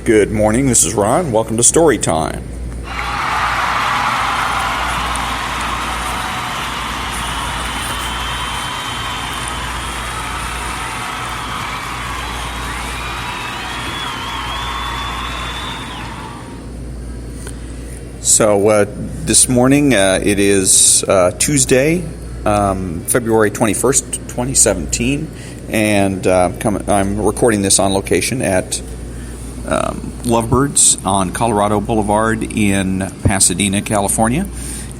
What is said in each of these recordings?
Good morning, this is Ron. Welcome to Story Time. So this morning it is Tuesday, February 21st, 2017, and I'm recording this on location at Lovebirds on Colorado Boulevard in Pasadena, California.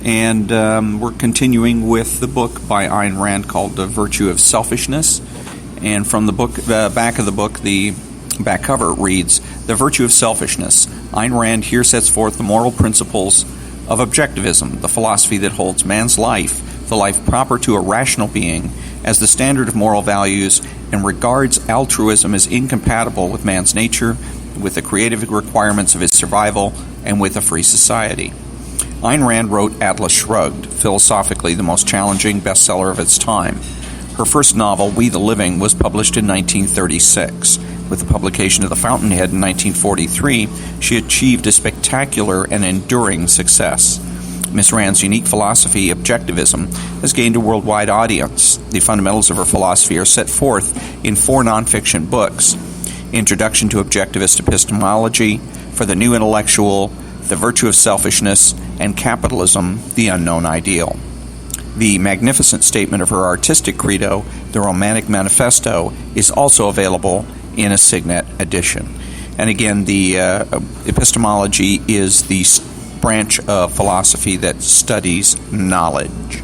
And we're continuing with the book by Ayn Rand called The Virtue of Selfishness. And from the book, back of the book, the back cover reads, The Virtue of Selfishness. Ayn Rand here sets forth the moral principles of objectivism, the philosophy that holds man's life, the life proper to a rational being, as the standard of moral values and regards altruism as incompatible with man's nature, with the creative requirements of his survival, and with a free society. Ayn Rand wrote Atlas Shrugged, philosophically the most challenging bestseller of its time. Her first novel, We the Living, was published in 1936. With the publication of The Fountainhead in 1943, she achieved a spectacular and enduring success. Miss Rand's unique philosophy, objectivism, has gained a worldwide audience. The fundamentals of her philosophy are set forth in 4 nonfiction books: Introduction to Objectivist Epistemology, For the New Intellectual, The Virtue of Selfishness, and Capitalism, the Unknown Ideal. The magnificent statement of her artistic credo, The Romantic Manifesto, is also available in a Signet edition. And again, the epistemology is the branch of philosophy that studies knowledge.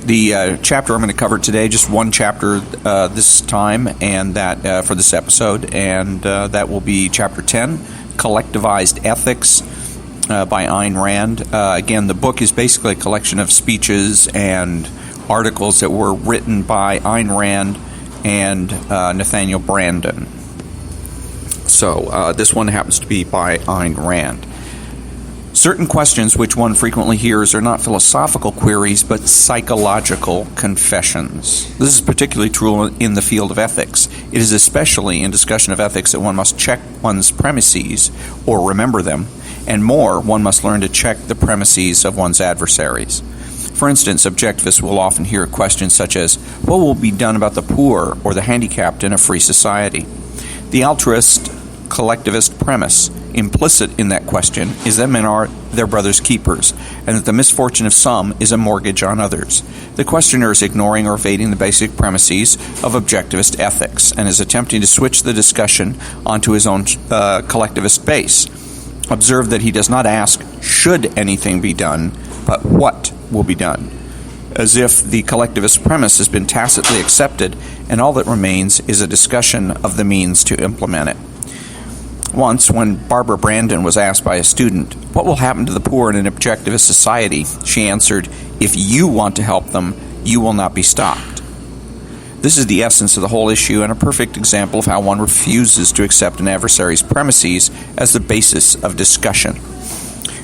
The chapter I'm going to cover today, just one chapter this time, and that for this episode, and that will be Chapter 10, Collectivized Ethics by Ayn Rand. Again, the book is basically a collection of speeches and articles that were written by Ayn Rand and Nathaniel Branden. So this one happens to be by Ayn Rand. Certain questions which one frequently hears are not philosophical queries, but psychological confessions. This is particularly true in the field of ethics. It is especially in discussion of ethics that one must check one's premises, or remember them, and more, one must learn to check the premises of one's adversaries. For instance, objectivists will often hear questions such as, what will be done about the poor or the handicapped in a free society? The altruist collectivist premise implicit in that question is that men are their brother's keepers, and that the misfortune of some is a mortgage on others. The questioner is ignoring or evading the basic premises of objectivist ethics, and is attempting to switch the discussion onto his own collectivist base. Observe that he does not ask, should anything be done, but what will be done, as if the collectivist premise has been tacitly accepted, and all that remains is a discussion of the means to implement it. Once, when Barbara Branden was asked by a student, what will happen to the poor in an objectivist society, she answered, if you want to help them, you will not be stopped. This is the essence of the whole issue, and a perfect example of how one refuses to accept an adversary's premises as the basis of discussion.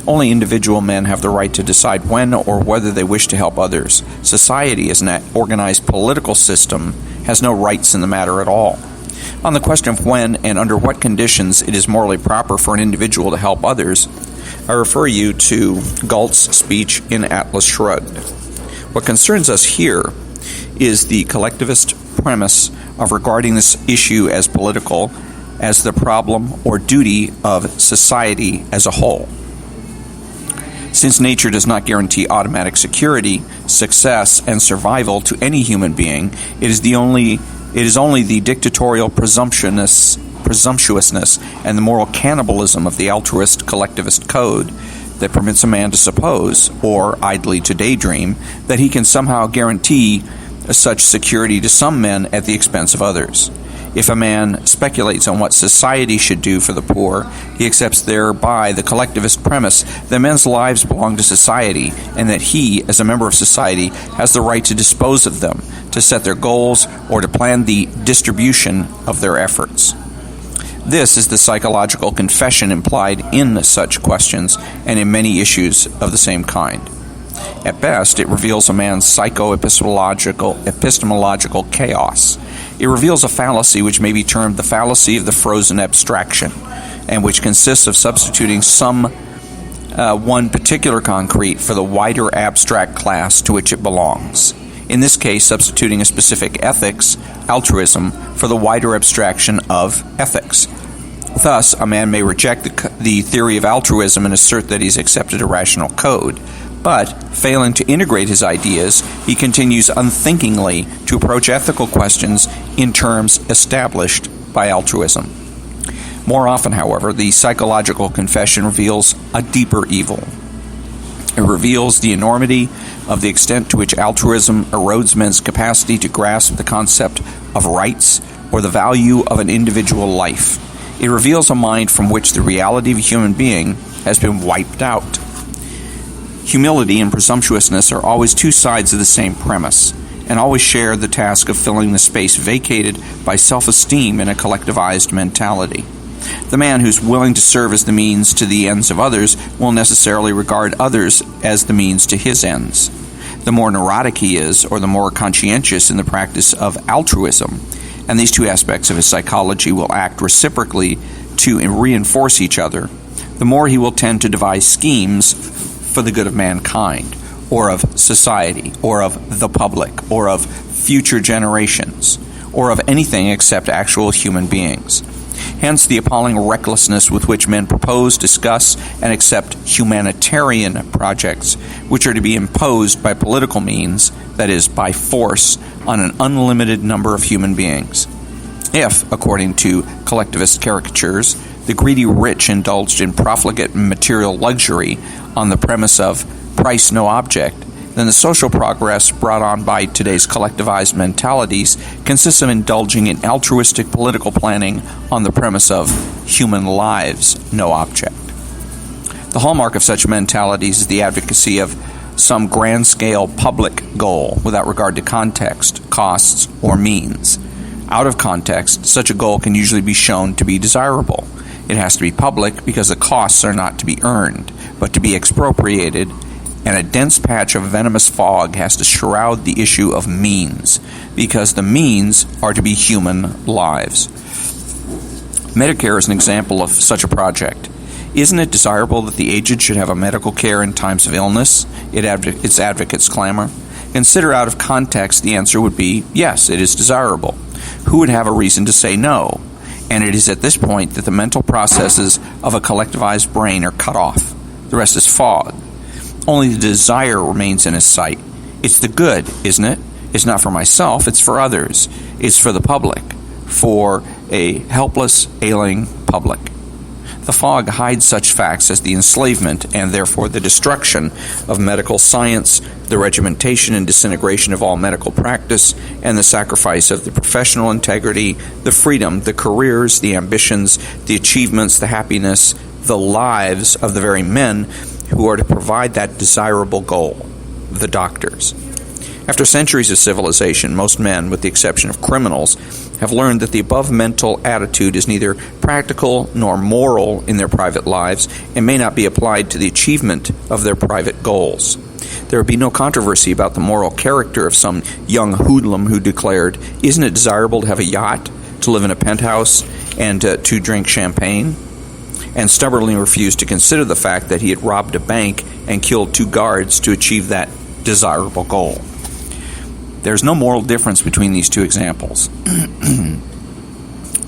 Only individual men have the right to decide when or whether they wish to help others. Society, as an organized political system, has no rights in the matter at all. On the question of when and under what conditions it is morally proper for an individual to help others, I refer you to Galt's speech in Atlas Shrugged. What concerns us here is the collectivist premise of regarding this issue as political, as the problem or duty of society as a whole. Since nature does not guarantee automatic security, success, and survival to any human being, it is only the dictatorial presumptuousness and the moral cannibalism of the altruist collectivist code that permits a man to suppose, or idly to daydream, that he can somehow guarantee such security to some men at the expense of others. If a man speculates on what society should do for the poor, he accepts thereby the collectivist premise that men's lives belong to society, and that he, as a member of society, has the right to dispose of them, to set their goals, or to plan the distribution of their efforts. This is the psychological confession implied in such questions and in many issues of the same kind. At best, it reveals a man's epistemological chaos. It reveals a fallacy which may be termed the fallacy of the frozen abstraction. and which consists of substituting one particular concrete for the wider abstract class to which it belongs. In this case, substituting a specific ethics, altruism, for the wider abstraction of ethics. Thus, a man may reject the theory of altruism and assert that he's accepted a rational code, but, failing to integrate his ideas, he continues unthinkingly to approach ethical questions in terms established by altruism. More often, however, the psychological confession reveals a deeper evil. It reveals the enormity of the extent to which altruism erodes men's capacity to grasp the concept of rights or the value of an individual life. It reveals a mind from which the reality of a human being has been wiped out. Humility and presumptuousness are always two sides of the same premise, and always share the task of filling the space vacated by self-esteem in a collectivized mentality. The man who's willing to serve as the means to the ends of others will necessarily regard others as the means to his ends. The more neurotic he is, or the more conscientious in the practice of altruism, and these two aspects of his psychology will act reciprocally to reinforce each other, the more he will tend to devise schemes for the good of mankind, or of society, or of the public, or of future generations, or of anything except actual human beings. Hence the appalling recklessness with which men propose, discuss, and accept humanitarian projects, which are to be imposed by political means, that is, by force, on an unlimited number of human beings. If, according to collectivist caricatures, the greedy rich indulged in profligate material luxury on the premise of price no object, then the social progress brought on by today's collectivized mentalities consists of indulging in altruistic political planning on the premise of human lives no object. The hallmark of such mentalities is the advocacy of some grand-scale public goal without regard to context, costs, or means. Out of context, such a goal can usually be shown to be desirable. It has to be public because the costs are not to be earned, but to be expropriated, and a dense patch of venomous fog has to shroud the issue of means, because the means are to be human lives. Medicare is an example of such a project. Isn't it desirable that the aged should have a medical care in times of illness? Its advocates clamor. Consider out of context, the answer would be, yes, it is desirable. Who would have a reason to say no? And it is at this point that the mental processes of a collectivized brain are cut off. The rest is fog. Only the desire remains in his sight. It's the good, isn't it? It's not for myself, it's for others. It's for the public, for a helpless, ailing public. The fog hides such facts as the enslavement and therefore the destruction of medical science, the regimentation and disintegration of all medical practice, and the sacrifice of the professional integrity, the freedom, the careers, the ambitions, the achievements, the happiness, the lives of the very men who are to provide that desirable goal, the doctors. After centuries of civilization, most men, with the exception of criminals, have learned that the above mental attitude is neither practical nor moral in their private lives and may not be applied to the achievement of their private goals. There would be no controversy about the moral character of some young hoodlum who declared, "Isn't it desirable to have a yacht, to live in a penthouse, and to drink champagne?" and stubbornly refused to consider the fact that he had robbed a bank and killed 2 guards to achieve that desirable goal. There's no moral difference between these two examples.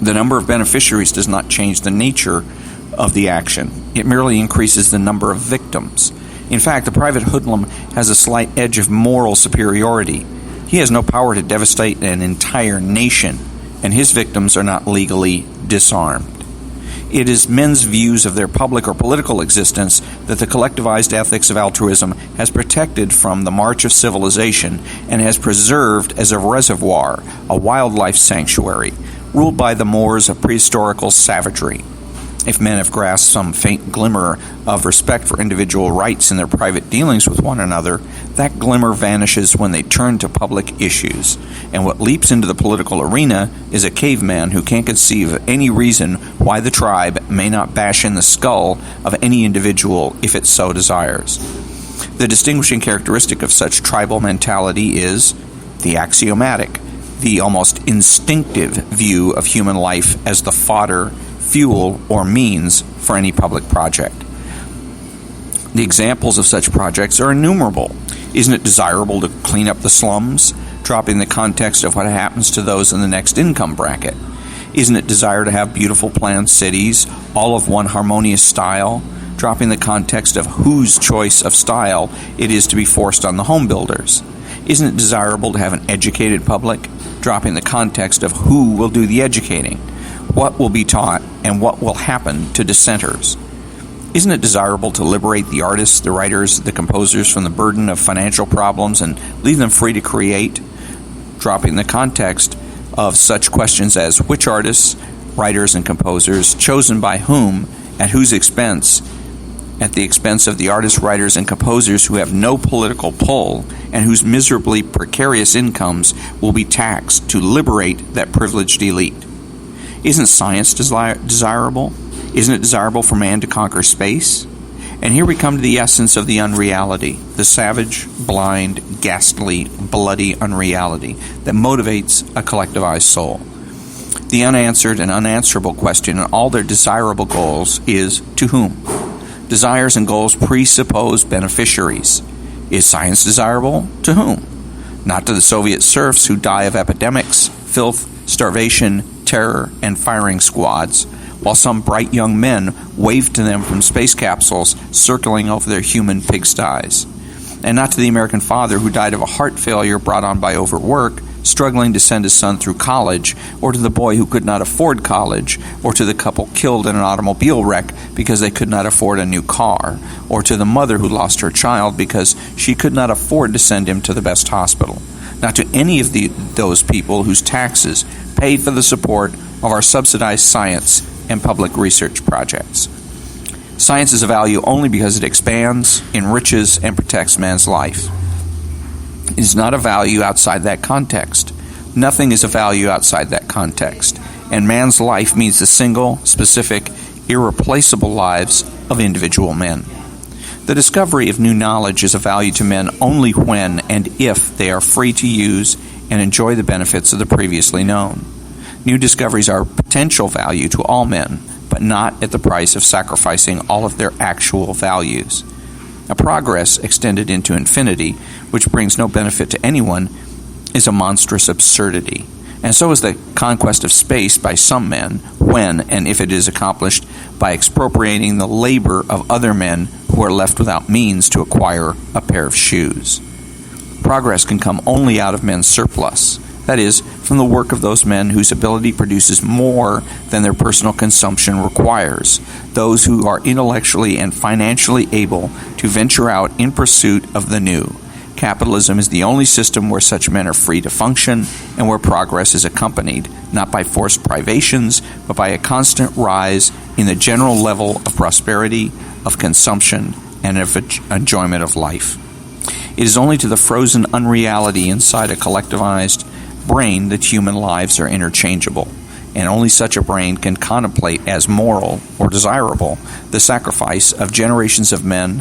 The number of beneficiaries does not change the nature of the action. It merely increases the number of victims. In fact, the private hoodlum has a slight edge of moral superiority. He has no power to devastate an entire nation, and his victims are not legally disarmed. It is men's views of their public or political existence that the collectivized ethics of altruism has protected from the march of civilization and has preserved as a reservoir, a wildlife sanctuary, ruled by the Moors of prehistorical savagery. If men have grasped some faint glimmer of respect for individual rights in their private dealings with one another, that glimmer vanishes when they turn to public issues. And what leaps into the political arena is a caveman who can't conceive of any reason why the tribe may not bash in the skull of any individual if it so desires. The distinguishing characteristic of such tribal mentality is the axiomatic, the almost instinctive view of human life as the fodder fuel, or means for any public project. The examples of such projects are innumerable. Isn't it desirable to clean up the slums, dropping the context of what happens to those in the next income bracket? Isn't it desire to have beautiful planned cities, all of one harmonious style, dropping the context of whose choice of style it is to be forced on the home builders? Isn't it desirable to have an educated public, dropping the context of who will do the educating, what will be taught, and what will happen to dissenters? Isn't it desirable to liberate the artists, the writers, the composers from the burden of financial problems and leave them free to create, dropping the context of such questions as which artists, writers, and composers, chosen by whom, at whose expense, at the expense of the artists, writers, and composers who have no political pull and whose miserably precarious incomes will be taxed to liberate that privileged elite? Isn't science desirable? Isn't it desirable for man to conquer space? And here we come to the essence of the unreality, the savage, blind, ghastly, bloody unreality that motivates a collectivized soul. The unanswered and unanswerable question in all their desirable goals is, to whom? Desires and goals presuppose beneficiaries. Is science desirable? To whom? Not to the Soviet serfs who die of epidemics, filth, starvation, terror, and firing squads, while some bright young men wave to them from space capsules circling over their human pigsties. And not to the American father who died of a heart failure brought on by overwork, struggling to send his son through college, or to the boy who could not afford college, or to the couple killed in an automobile wreck because they could not afford a new car, or to the mother who lost her child because she could not afford to send him to the best hospital. Not to any of those people whose taxes paid for the support of our subsidized science and public research projects. Science is of value only because it expands, enriches, and protects man's life. It is not of value outside that context. Nothing is of value outside that context, and man's life means the single, specific, irreplaceable lives of individual men. The discovery of new knowledge is of value to men only when and if they are free to use and enjoy the benefits of the previously known. New discoveries are of potential value to all men, but not at the price of sacrificing all of their actual values. A progress extended into infinity, which brings no benefit to anyone, is a monstrous absurdity. And so is the conquest of space by some men, when and if it is accomplished by expropriating the labor of other men who are left without means to acquire a pair of shoes. Progress can come only out of men's surplus, that is, from the work of those men whose ability produces more than their personal consumption requires, those who are intellectually and financially able to venture out in pursuit of the new. Capitalism is the only system where such men are free to function and where progress is accompanied not by forced privations, but by a constant rise in the general level of prosperity, of consumption, and of enjoyment of life. It is only to the frozen unreality inside a collectivized brain that human lives are interchangeable, and only such a brain can contemplate as moral or desirable the sacrifice of generations of men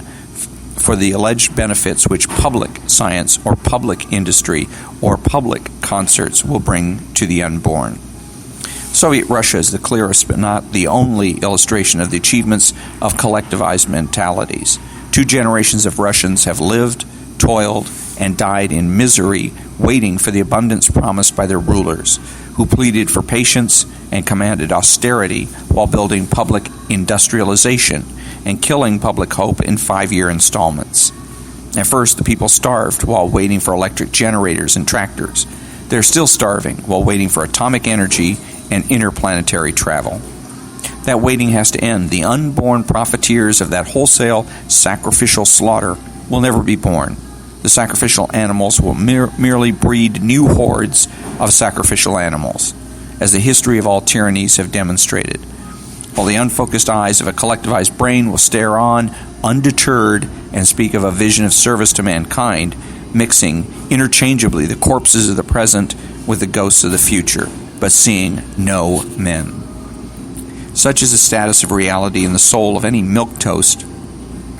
for the alleged benefits which public science or public industry or public concerts will bring to the unborn. Soviet Russia is the clearest but not the only illustration of the achievements of collectivized mentalities. 2 generations of Russians have lived, toiled, and died in misery, waiting for the abundance promised by their rulers, who pleaded for patience and commanded austerity while building public industrialization and killing public hope in 5-year installments. At first, the people starved while waiting for electric generators and tractors. They're still starving while waiting for atomic energy and interplanetary travel. That waiting has to end. The unborn profiteers of that wholesale sacrificial slaughter will never be born. The sacrificial animals will merely breed new hordes of sacrificial animals, as the history of all tyrannies have demonstrated, while the unfocused eyes of a collectivized brain will stare on, undeterred, and speak of a vision of service to mankind, mixing interchangeably the corpses of the present with the ghosts of the future, but seeing no men. Such is the status of reality in the soul of any milquetoast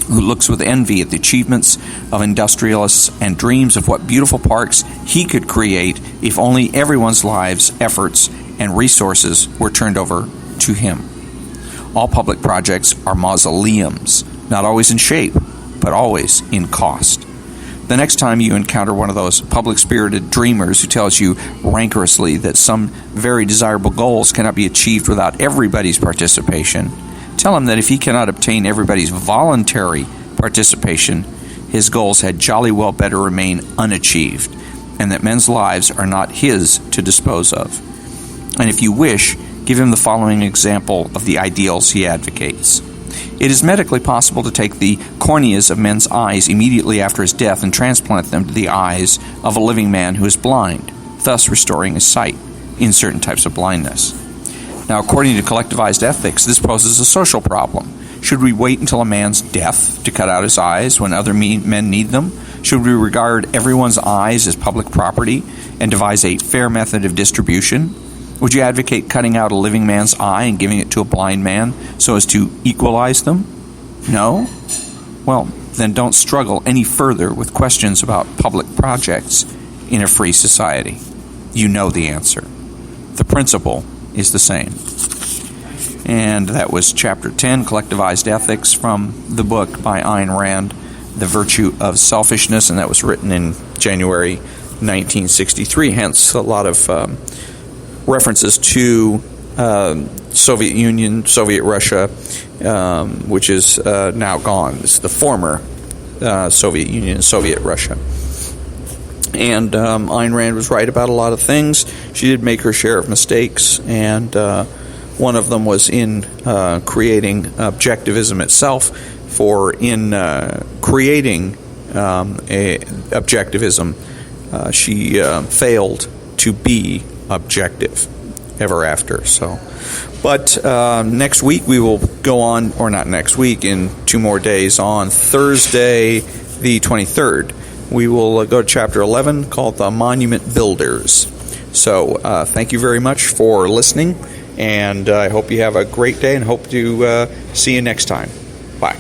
who looks with envy at the achievements of industrialists and dreams of what beautiful parks he could create if only everyone's lives, efforts, and resources were turned over to him. All public projects are mausoleums, not always in shape, but always in cost. The next time you encounter one of those public-spirited dreamers who tells you rancorously that some very desirable goals cannot be achieved without everybody's participation, tell him that if he cannot obtain everybody's voluntary participation, his goals had jolly well better remain unachieved, and that men's lives are not his to dispose of. And if you wish, give him the following example of the ideals he advocates. It is medically possible to take the corneas of men's eyes immediately after his death and transplant them to the eyes of a living man who is blind, thus restoring his sight in certain types of blindness. Now, according to collectivized ethics, this poses a social problem. Should we wait until a man's death to cut out his eyes when other men need them? Should we regard everyone's eyes as public property and devise a fair method of distribution? Would you advocate cutting out a living man's eye and giving it to a blind man so as to equalize them? No? Well, then don't struggle any further with questions about public projects in a free society. You know the answer. The principle is the same. And that was Chapter 10, Collectivized Ethics, from the book by Ayn Rand, The Virtue of Selfishness, and that was written in January 1963, hence a lot of references to Soviet Union, Soviet Russia, which is now gone. It's the former Soviet Union, Soviet Russia. And Ayn Rand was right about a lot of things. She did make her share of mistakes, and one of them was in creating objectivism itself. For in creating objectivism, she failed to be objective ever after. But next week we will go on, or not next week, in 2 more days, on Thursday the 23rd. We will go to Chapter 11, called The Monument Builders. So thank you very much for listening, and I hope you have a great day, and hope to see you next time. Bye.